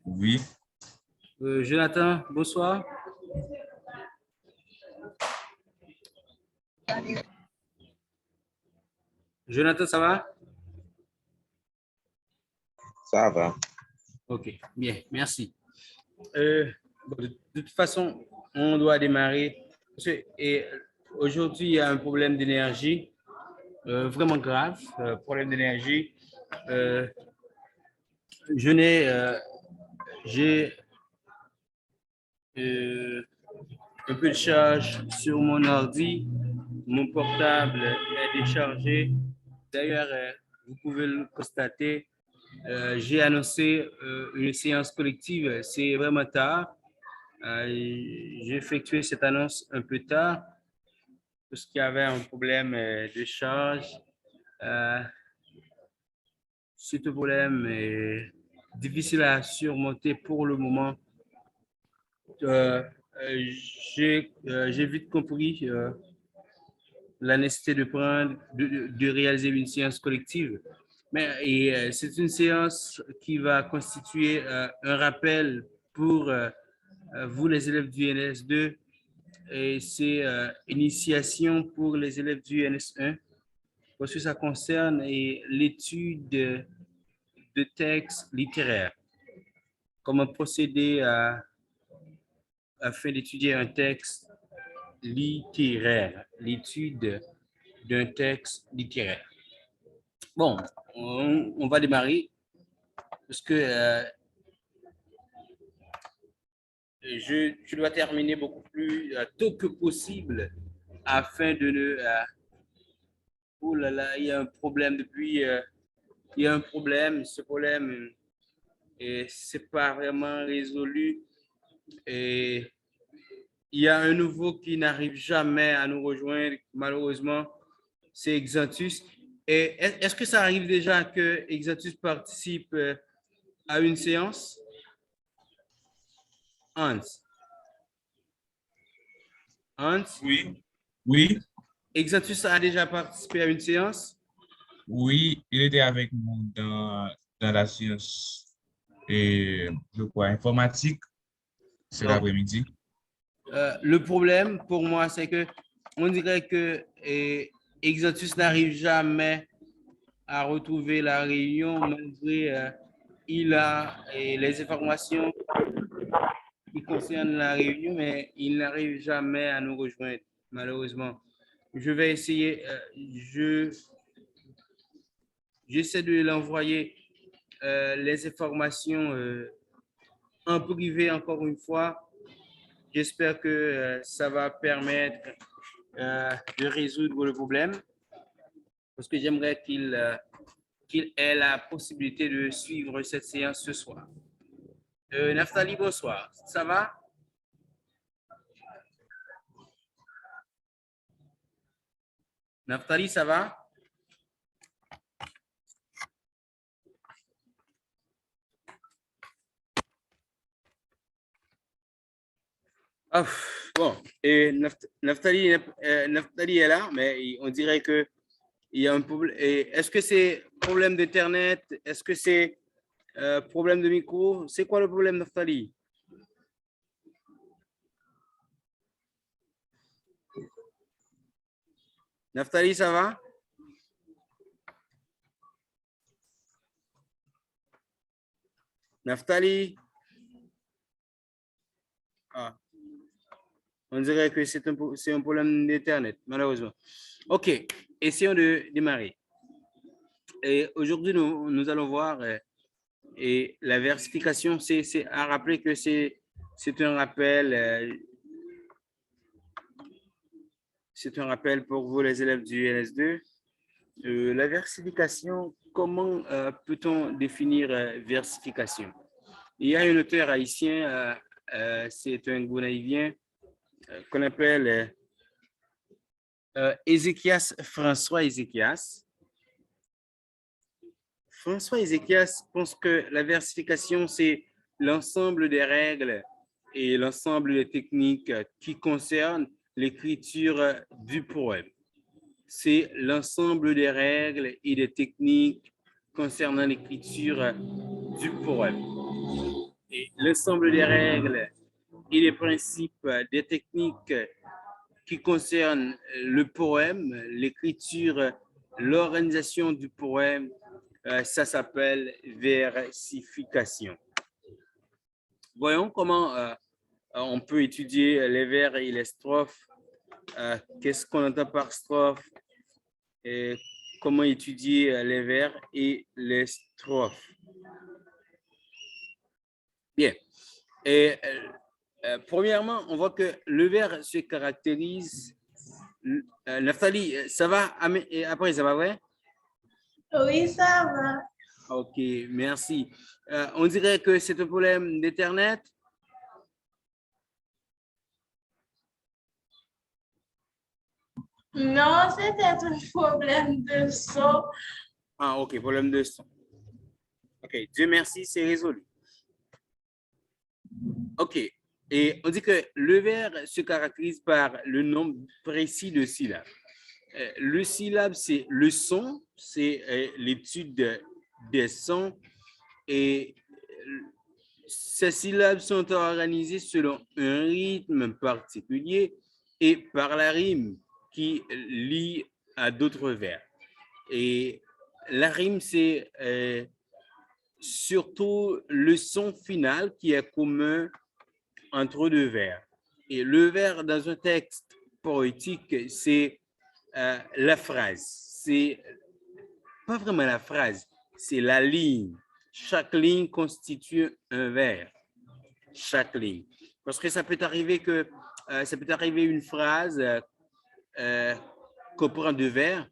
Oui, Jonathan, bonsoir. Jonathan, ça va? ça va. Ok, bien, merci. De toute façon, on doit démarrer. Aujourd'hui, il y a un problème d'énergie vraiment grave, problème d'énergie. Euh, je n'ai, j'ai euh, un peu de charge sur mon ordi. Mon portable est déchargé. D'ailleurs, vous pouvez le constater. J'ai annoncé une séance collective. C'est vraiment tard. J'ai effectué cette annonce un peu tard parce qu'il y avait un problème de charge. Euh, Ce problème est difficile à surmonter pour le moment. Euh, j'ai vite compris la nécessité de réaliser une séance collective. C'est une séance qui va constituer un rappel pour vous, les élèves du NS2, et c'est initiation pour les élèves du NS1, parce que ça concerne l'étude de textes littéraires. Comment procéder afin d'étudier un texte littéraire, l'étude d'un texte littéraire. Bon, on va démarrer parce que je dois terminer beaucoup plus tôt que possible afin de ne... oh là là, il y a un problème depuis... il y a un problème, ce problème, et c'est pas vraiment résolu. Et il y a un nouveau qui n'arrive jamais à nous rejoindre, malheureusement, c'est Exantus. Et est-ce que ça arrive déjà que Exantus participe à une séance? Hans. Hans, Oui, oui, Exantus a déjà participé à une séance? oui, il était avec nous dans la science et je crois informatique cet Ok. après-midi. Le problème pour moi, c'est que on dirait que Exantus n'arrive jamais à retrouver la réunion malgré il a les informations qui concernent la réunion, mais il n'arrive jamais à nous rejoindre, malheureusement. Je vais essayer, j'essaie de l'envoyer les informations en privé encore une fois. J'espère que ça va permettre de résoudre le problème parce que j'aimerais qu'il ait la possibilité de suivre cette séance ce soir. Naftali, bonsoir. Ça va? Naftali, ça va? Ah, bon, et Naftali, Naftali est là, mais on dirait que il y a un problème. Est-ce que c'est problème d'Internet? Est-ce que c'est problème de micro? C'est quoi le problème, Naftali? Naftali, ça va? Naftali? Ah, on dirait que c'est un problème d'Internet, malheureusement. OK, essayons de démarrer. Et aujourd'hui, nous allons voir et la versification, c'est à rappeler que c'est un rappel, c'est un rappel pour vous, les élèves du NS2. La versification, comment peut-on définir versification? Il y a un auteur haïtien, c'est un gonaïvien qu'on appelle Ézéchias, François Ézéchias. François Ézéchias pense que la versification, c'est l'ensemble des règles et l'ensemble des techniques qui concernent l'écriture du poème. C'est l'ensemble des règles et des techniques concernant l'écriture du poème. et l'ensemble des règles et des principes, des techniques qui concernent le poème, l'écriture, l'organisation du poème, ça s'appelle versification. Voyons comment on peut étudier les vers et les strophes. Qu'est-ce qu'on entend par strophe? Et comment étudier les vers et les strophes? Bien. Et premièrement, on voit que le vers se caractérise. Nathalie, ça va? Et après, ça va, ouais? Oui, ça va. OK, merci. On dirait que c'est un problème d'Internet. Non, c'était un problème de son. Ah, OK, problème de son. OK, Dieu merci, c'est résolu. OK, et on dit que le vers se caractérise par le nombre précis de syllabes. Le syllabe, c'est le son, c'est l'étude des sons, et ces syllabes sont organisées selon un rythme particulier et par la rime qui lie à d'autres vers. Et la rime, c'est surtout le son final qui est commun entre deux vers. Et le vers dans un texte poétique, c'est la phrase. C'est pas vraiment la phrase, c'est la ligne. Chaque ligne constitue un vers. Chaque ligne. Parce que ça peut arriver que ça peut arriver une phrase qu'on prend deux vers,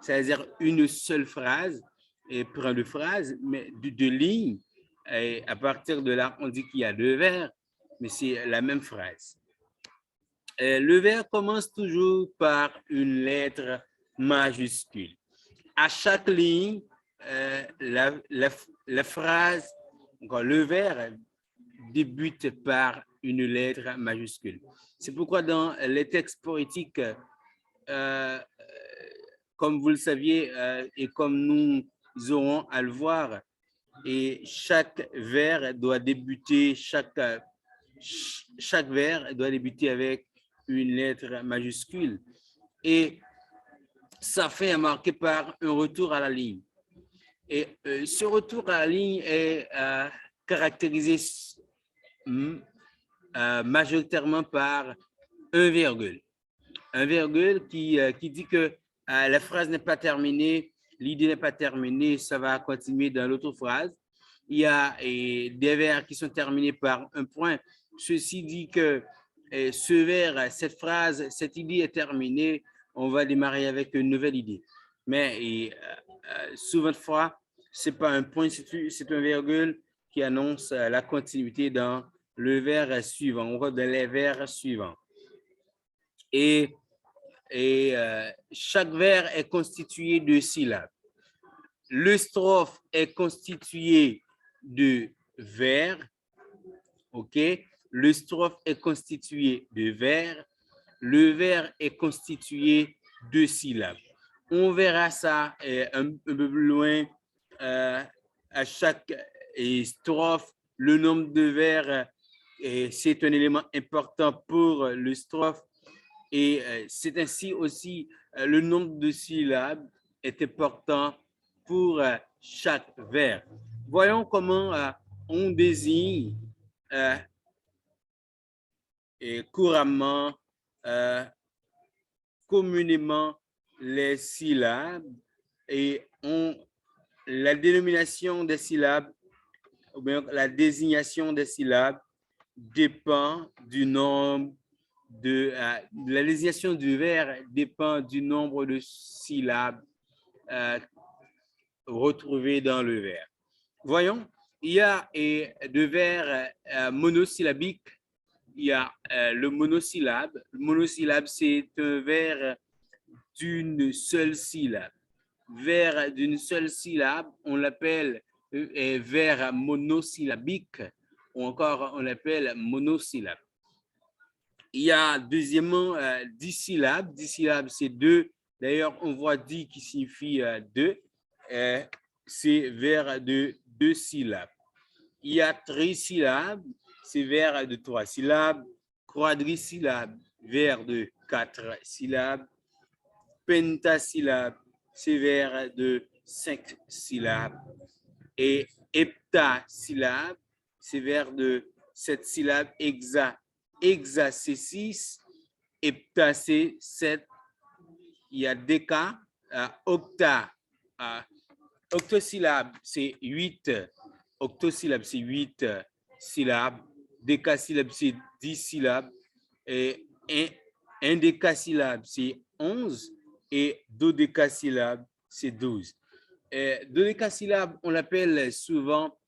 c'est-à-dire une seule phrase et prend deux phrases, mais deux lignes. Et à partir de là, on dit qu'il y a deux vers, mais c'est la même phrase. Le vers commence toujours par une lettre majuscule. À chaque ligne, la phrase, le vers débute par une lettre majuscule. C'est pourquoi dans les textes poétiques, comme vous le saviez et comme nous aurons à le voir, et chaque vers doit débuter, chaque vers doit débuter avec une lettre majuscule. Et sa fin est marquée par un retour à la ligne. Et ce retour à la ligne est caractérisé majoritairement par un virgule. Un virgule qui dit que la phrase n'est pas terminée, l'idée n'est pas terminée, ça va continuer dans l'autre phrase. Il y a des vers qui sont terminés par un point. Ceci dit que ce vers, cette phrase, cette idée est terminée, on va démarrer avec une nouvelle idée. Mais souvent de fois, ce n'est pas un point, c'est un virgule qui annonce la continuité dans le vers suivant, on va dans les vers suivants. Et chaque vers est constitué de syllabes. Le strophe est constitué de vers, ok? Le strophe est constitué de vers, le vers est constitué de syllabes. On verra ça un peu plus loin à chaque strophe. Le nombre de vers, c'est un élément important pour le strophe. Et c'est ainsi aussi le nombre de syllabes est important pour chaque vers. Voyons comment on désigne couramment, communément les syllabes et la dénomination des syllabes ou bien la désignation des syllabes dépend du nombre la désignation du vers dépend du nombre de syllabes retrouvées dans le vers. Voyons, il y a deux vers monosyllabiques. Il y a le monosyllabe. Le monosyllabe, c'est un vers d'une seule syllabe. Vers d'une seule syllabe, on l'appelle vers monosyllabique ou encore on l'appelle monosyllabe. Il y a deuxièmement 10 syllabes. 10 syllabes, c'est deux. D'ailleurs, on voit 10 qui signifie deux. C'est vers de deux syllabes. il y a trisyllabes, c'est vers de 3 syllabes. Quadrisyllabe, vers de 4 syllabes. Pentasyllabe, c'est vers de 5 syllabes. Et heptasyllabe, c'est vers de 7 syllabes. Hexa, c'est 6. Hepta, c'est 7. Il y a déca. Octosyllabe, c'est 8. Octosyllabe, c'est 8 syllabes. Décasyllabe, c'est 10 syllabes. Et indécasyllabe, c'est 11. Et dodécasyllabe, c'est 12. Dodécasyllabe, on l'appelle souvent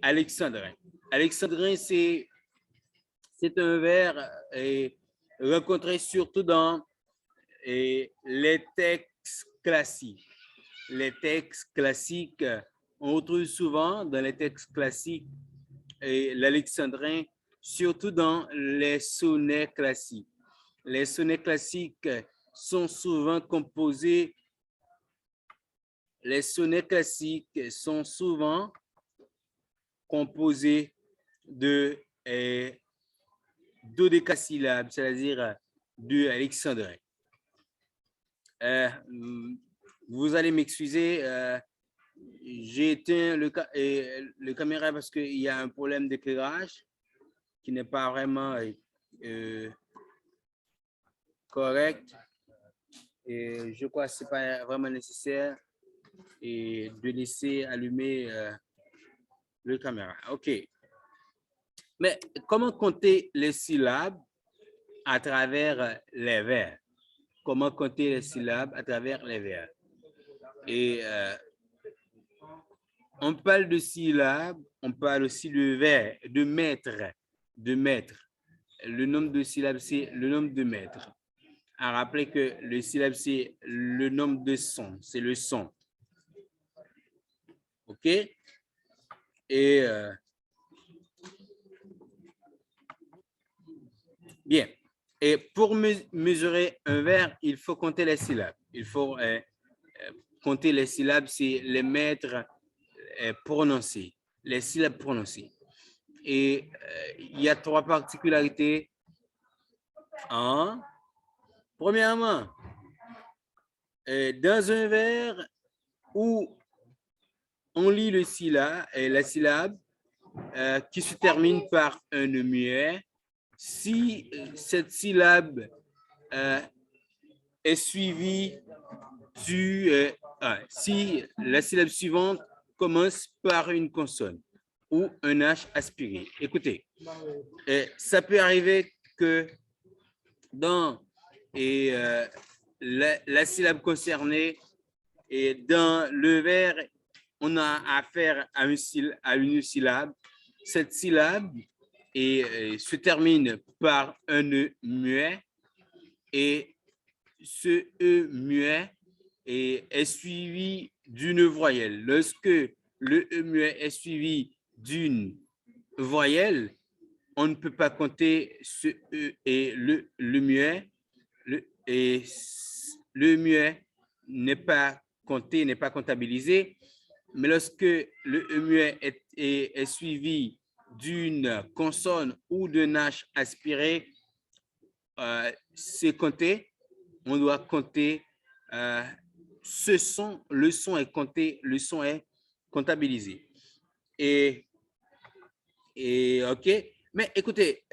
alexandrin. Alexandrin, c'est un vers rencontré surtout dans les textes classiques. Les textes classiques, on retrouve souvent dans les textes classiques l'alexandrin, surtout dans les sonnets classiques. Les sonnets classiques sont souvent composés, de dodécasyllabes, c'est-à-dire de alexandrin. Vous allez m'excuser, j'ai éteint le caméra parce qu'il y a un problème d'éclairage qui n'est pas vraiment correct. Et je crois que ce n'est pas vraiment nécessaire de laisser allumer le caméra. OK. Mais comment compter les syllabes à travers les vers? Comment compter les syllabes à travers les vers? Et on parle de syllabes, on parle aussi de vers, de mètres. Le nombre de syllabes, c'est le nombre de mètres. À rappeler que le syllabe, c'est le nombre de sons, c'est le son. OK? Et bien. Et pour mesurer un vers, il faut compter les syllabes. Il faut compter les syllabes, c'est les mètres prononcés, les syllabes prononcées. Et il y a 3 particularités. Premièrement, dans un vers où on lit la syllabe qui se termine par un muet, si cette syllabe est suivie si la syllabe suivante commence par une consonne ou un H aspiré. Écoutez, ça peut arriver que dans la syllabe concernée et dans le vers, on a affaire à une syllabe. Cette syllabe se termine par un E muet et ce E muet est suivi d'une voyelle. Lorsque le E muet est suivi d'une voyelle, on ne peut pas compter ce E et le muet. Le muet n'est pas compté, n'est pas comptabilisé. Mais lorsque le E muet est suivi d'une consonne ou d'un H aspiré, c'est compté. On doit compter ce son. Le son est compté, le son est comptabilisé. Et OK. Mais écoutez,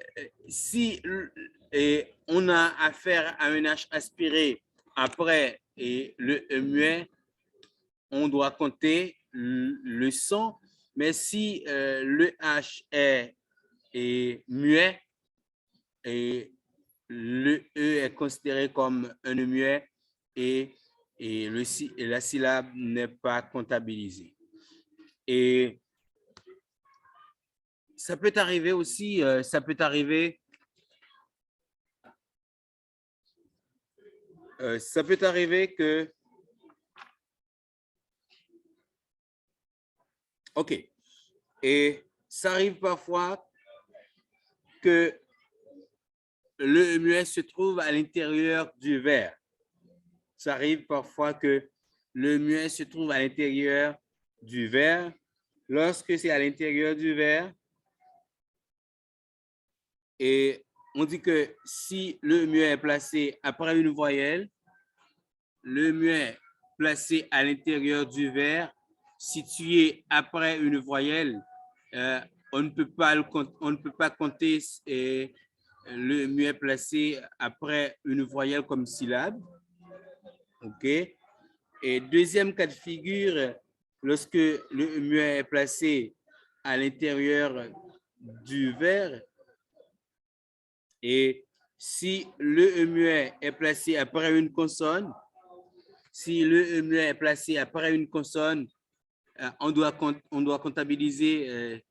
si on a affaire à un H aspiré après le E muet, on doit compter le son. Mais si le H est muet et le E est considéré comme un E muet et la syllabe n'est pas comptabilisée. Et ça peut arriver aussi, que, OK, et ça arrive parfois que le muet se trouve à l'intérieur du vers. Ça arrive parfois que le muet se trouve à l'intérieur du vers lorsque c'est à l'intérieur du vers, et on dit que si le muet est placé après une voyelle, le muet placé à l'intérieur du vers, situé après une voyelle, on ne peut pas compter le muet placé après une voyelle comme syllabe. OK? Et deuxième cas de figure, lorsque le muet est placé à l'intérieur du vers, et si le muet est placé après une consonne, on doit comptabiliser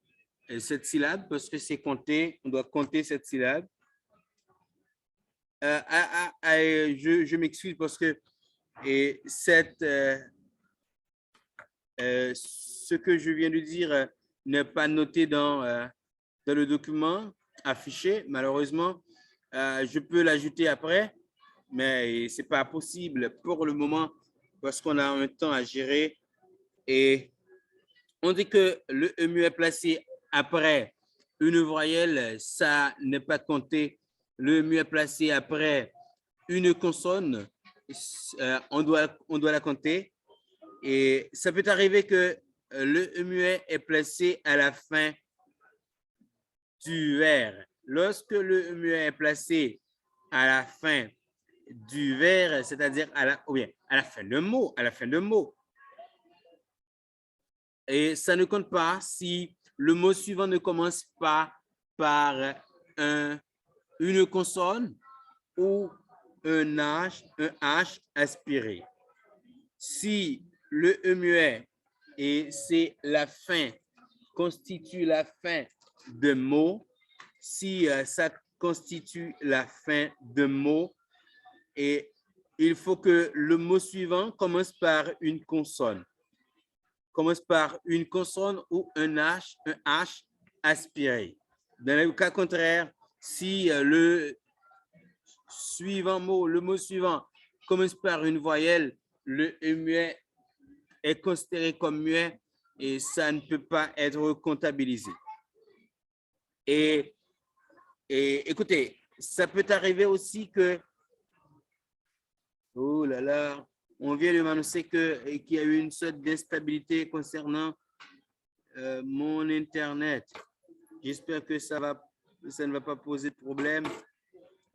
cette syllabe parce que c'est compté, on doit compter cette syllabe. Je m'excuse parce que ce que je viens de dire n'est pas noté dans le document affiché. Malheureusement, je peux l'ajouter après, mais ce n'est pas possible pour le moment parce qu'on a un temps à gérer. Et on dit que le muet placé après une voyelle, ça n'est pas compté. Le muet placé après une consonne, on doit la compter. Et ça peut arriver que le muet est placé à la fin du vers. Lorsque le muet est placé à la fin du vers, c'est-à-dire à la fin d'un mot, et ça ne compte pas si le mot suivant ne commence pas par une consonne ou un H aspiré. Si le muet et c'est la fin, constitue la fin de mot, si ça constitue la fin de mot, et il faut que le mot suivant commence par une consonne. Commence par une consonne ou un H aspiré. Dans le cas contraire, si le mot suivant commence par une voyelle, le muet est considéré comme muet et ça ne peut pas être comptabilisé. Et écoutez, ça peut arriver aussi que, oh là là, on vient de m'annoncer qu'il y a eu une sorte d'instabilité concernant mon Internet. J'espère que ça ne va pas poser de problème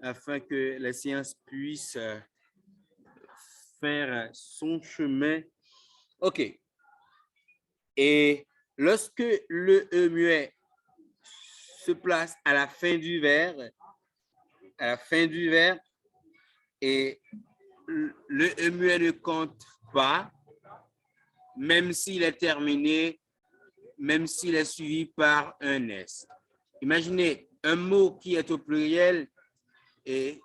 afin que la séance puisse faire son chemin. OK. Et lorsque le muet se place à la fin du vers, et le muet ne compte pas, même s'il est terminé, même s'il est suivi par un S. Imaginez un mot qui est au pluriel et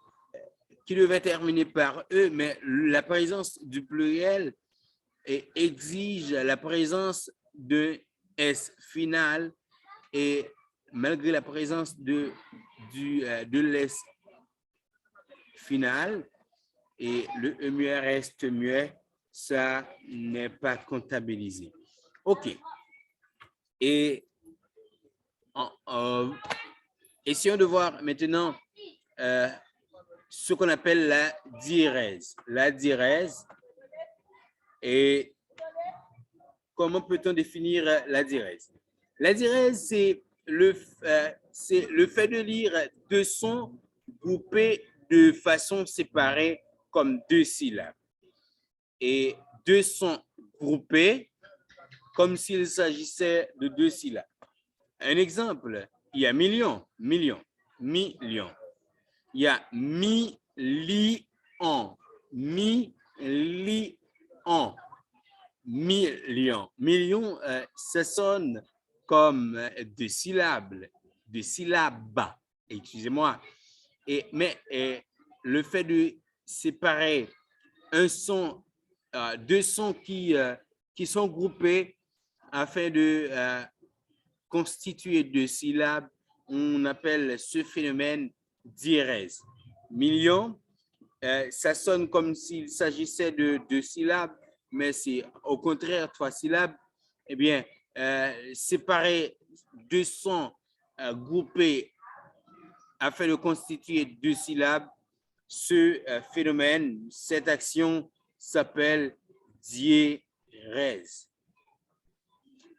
qui devait terminer par E, mais la présence du pluriel exige la présence de S final et malgré la présence de l'S final et le muet reste muet, ça n'est pas comptabilisé. OK. Et essayons de voir maintenant ce qu'on appelle la diérèse. La diérèse, et comment peut-on définir la diérèse? La diérèse, c'est le fait de lire deux sons groupés de façon séparée comme deux syllabes. Et deux sons groupés comme s'il s'agissait de deux syllabes. Un exemple, il y a million, million, million. Il y a million, million, million. Million, ça sonne comme deux syllabes, excusez-moi. Mais le fait de séparer un son, deux sons qui sont groupés afin de constituer deux syllabes, on appelle ce phénomène diérèse. Million, ça sonne comme s'il s'agissait de deux syllabes, mais c'est au contraire trois syllabes. Eh bien, séparer deux sons groupés afin de constituer deux syllabes. Ce phénomène, cette action s'appelle diérèse.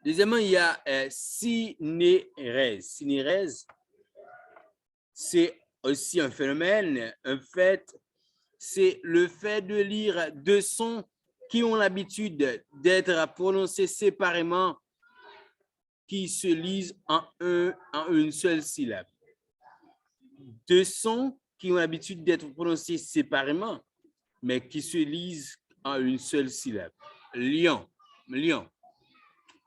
Deuxièmement, il y a synérèse. Synérèse, c'est aussi un phénomène, un fait, c'est le fait de lire deux sons qui ont l'habitude d'être prononcés séparément, qui se lisent en une seule syllabe. Deux sons qui ont l'habitude d'être prononcés séparément, mais qui se lisent en une seule syllabe. Lion, lion,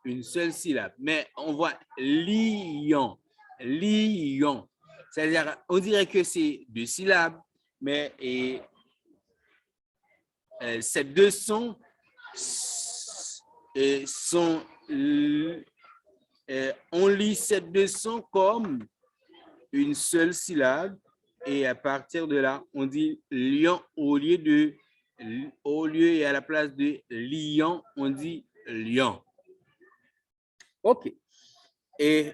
une seule syllabe. Mais on voit lion, lion. C'est-à-dire, on dirait que c'est deux syllabes, mais ces deux sons on lit ces deux sons comme une seule syllabe et à partir de là, on dit lion au lieu et à la place de lion, on dit lion. OK. Et